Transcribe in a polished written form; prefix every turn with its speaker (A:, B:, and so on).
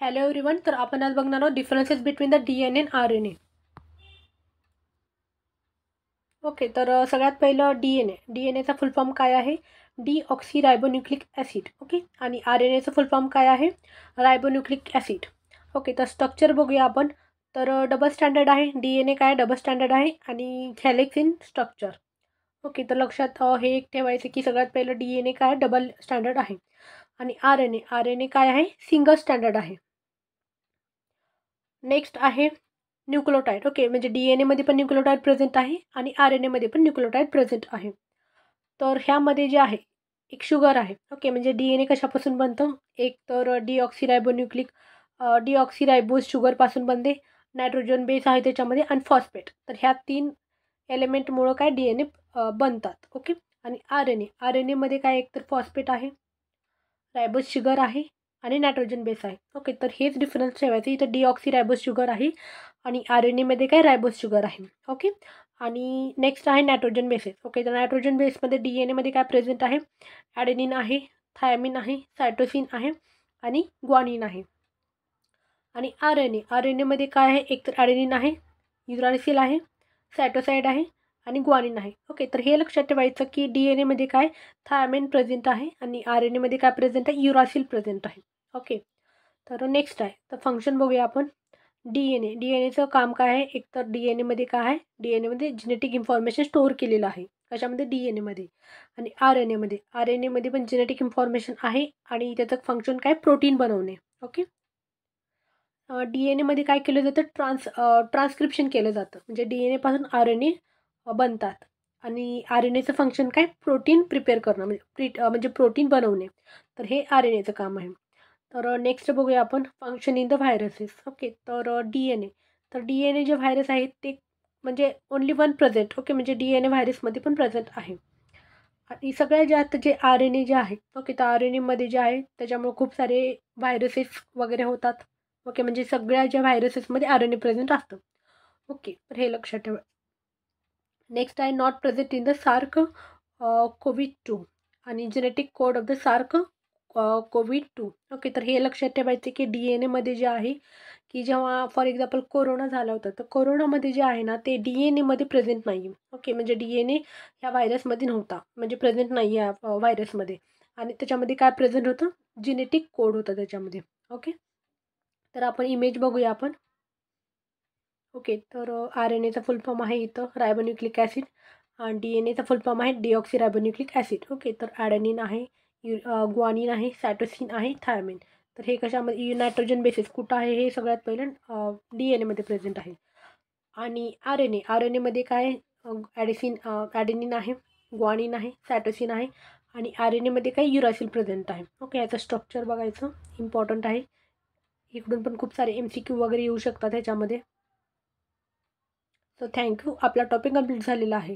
A: Hello everyone. तर आपण आज बघणार आहोत differences between the DNA and RNA. Okay, तर सगळ्यात पहिलं DNA चा फुल फॉर्म काय आहे? डीऑक्सीरायबोन्यूक्लिक ॲसिड. ओके, आणि RNAचं फुल फॉर्म काय आहे? रायबोन्यूक्लिक ॲसिड. ओके, तर स्ट्रक्चर बघूया आपण. तर डबल स्टँडर्ड आहे. DNA काय डबल स्टँडर्ड आहे आणि हेलिक्स इन स्ट्रक्चर. ओके, तर लक्षात हे एक ठेवायचं की सगळ्यात पहिलं DNA काय डबल स्टँडर्ड आहे आणि RNA काय आहे? सिंगल स्टँडर्ड आहे. नेक्स्ट आहे न्यूक्लियोटाइड. ओके, म्हणजे DNA पण न्यूक्लियोटाइड प्रेझेंट आहे आणि RNAमध्ये पण न्यूक्लियोटाइड प्रेझेंट आहे. तर ह्यामध्ये जे आहे एक शुगर आहे. ओके, म्हणजे DNA कशापासून बनतं? एक तर डिऑक्सिरायबोज शुगरपासून बनते. नायट्रोजन बेस आहे त्याच्यामध्ये आणि फॉस्फेट. तर ह्या 3 एलिमेंटमुळं काय DNA बनतात. ओके, आणि RNAमध्ये काय एक तर फॉस्फेट आहे, रायबोज शुगर आहे आणि नायट्रोजन बेस आहे. ओके, तर हेच डिफरन्स ठेवायचे. इथं डिऑक्सिरायबोज शुगर आहे आणि RNAमध्ये काय रायबोज शुगर आहे. ओके, आणि नेक्स्ट आहे नायट्रोजन बेसेस. ओके, तर नायट्रोजन बेसमध्ये DNA काय प्रेझेंट आहे? ॲडेनिन आहे, थायमिन आहे, सायटोसिन आहे आणि ग्वानिन आहे. आणि RNAमध्ये काय आहे? एक तर ॲडेनिन आहे, युरासिल आहे, सायटोसाइड आहे आणि ग्वानिन आहे. ओके, तर हे लक्षात ठेवायचं की DNA काय थायमिन प्रेझेंट आहे आणि RNAमध्ये काय प्रेझेंट आहे? युरासिल प्रेझेंट आहे. ओके, तर नेक्स्ट आहे तर फंक्शन बघूया आपण. DNAचं काम काय आहे? एक तर DNAमध्ये काय आहे? DNAमध्ये जेनेटिक इन्फॉर्मेशन स्टोअर केलेलं आहे. कशामध्ये? DNAमध्ये. आणि RNAमध्ये पण जेनेटिक इन्फॉर्मेशन आहे आणि त्याचं फंक्शन काय? प्रोटीन बनवणे. ओके, DNA काय केलं जातं? ट्रान्सक्रिप्शन केलं जातं. म्हणजे DNA पासून RNA बनतात आणि RNAचं फंक्शन काय? प्रोटीन प्रिपेअर करणं म्हणजे प्रोटीन बनवणे. तर हे RNAचं काम आहे. तर नेक्स्ट बघूया आपण function in the viruses. Okay, तर DNA जे व्हायरस आहेत ते म्हणजे ओन्ली वन प्रेझेंट. ओके, म्हणजे DNA व्हायरसमध्ये पण प्रेझेंट आहे आणि सगळ्यात जास्त जे RNA जे आहे. ओके, तर RNAमध्ये जे आहे त्याच्यामुळे खूप सारे व्हायरसेस वगैरे होतात. ओके, म्हणजे सगळ्या ज्या व्हायरसेसमध्ये RNA प्रेझेंट असतं. ओके, तर हे लक्षात ठेवा. नेक्स्ट आहे not present in the SARS COVID two आणि genetic code of the SARS COVID two. Okay, तर हे लक्षात ठेवायचे की DNAमध्ये जे आहे की जेव्हा फॉर एक्झाम्पल कोरोना झाला होता तर कोरोनामध्ये जे आहे ना ते DNAमध्ये प्रेझेंट नाही आहे. ओके, म्हणजे DNA ह्या व्हायरसमध्ये नव्हता, म्हणजे प्रेझेंट नाही आहे व्हायरसमध्ये आणि त्याच्यामध्ये काय प्रेझेंट होतं? जेनेटिक कोड होतं त्याच्यामध्ये. ओके, तर आपण इमेज बघूया आपण. ओके, तर RNAचा फुल फॉर्म आहे इथं रायबोन्यूक्लिक ॲसिड आणि DNAचा फुल फॉर्म आहे डिऑक्सिरायबोन्यूक्लिक ॲसिड. ओके, तर ॲडेनिन आहे, ग्वानिन आहे, सायटोसिन आहे, थायमिन. तर हे कशामध्ये? नायट्रोजन बेसिस कुठं आहे? हे सगळ्यात पहिलं DNA प्रेझेंट आहे. आणि RNAमध्ये काय ॲडेनिन आहे, ग्वानिन आहे, सायटोसिन आहे आणि RNAमध्ये काय युरासिल प्रेझेंट आहे. ओके, याचं स्ट्रक्चर बघायचं इम्पॉर्टंट आहे. इकडून पण खूप सारे MCQ वगैरे येऊ शकतात ह्याच्यामध्ये. So thank you. आपला टॉपिक कंप्लीट झालेला आहे.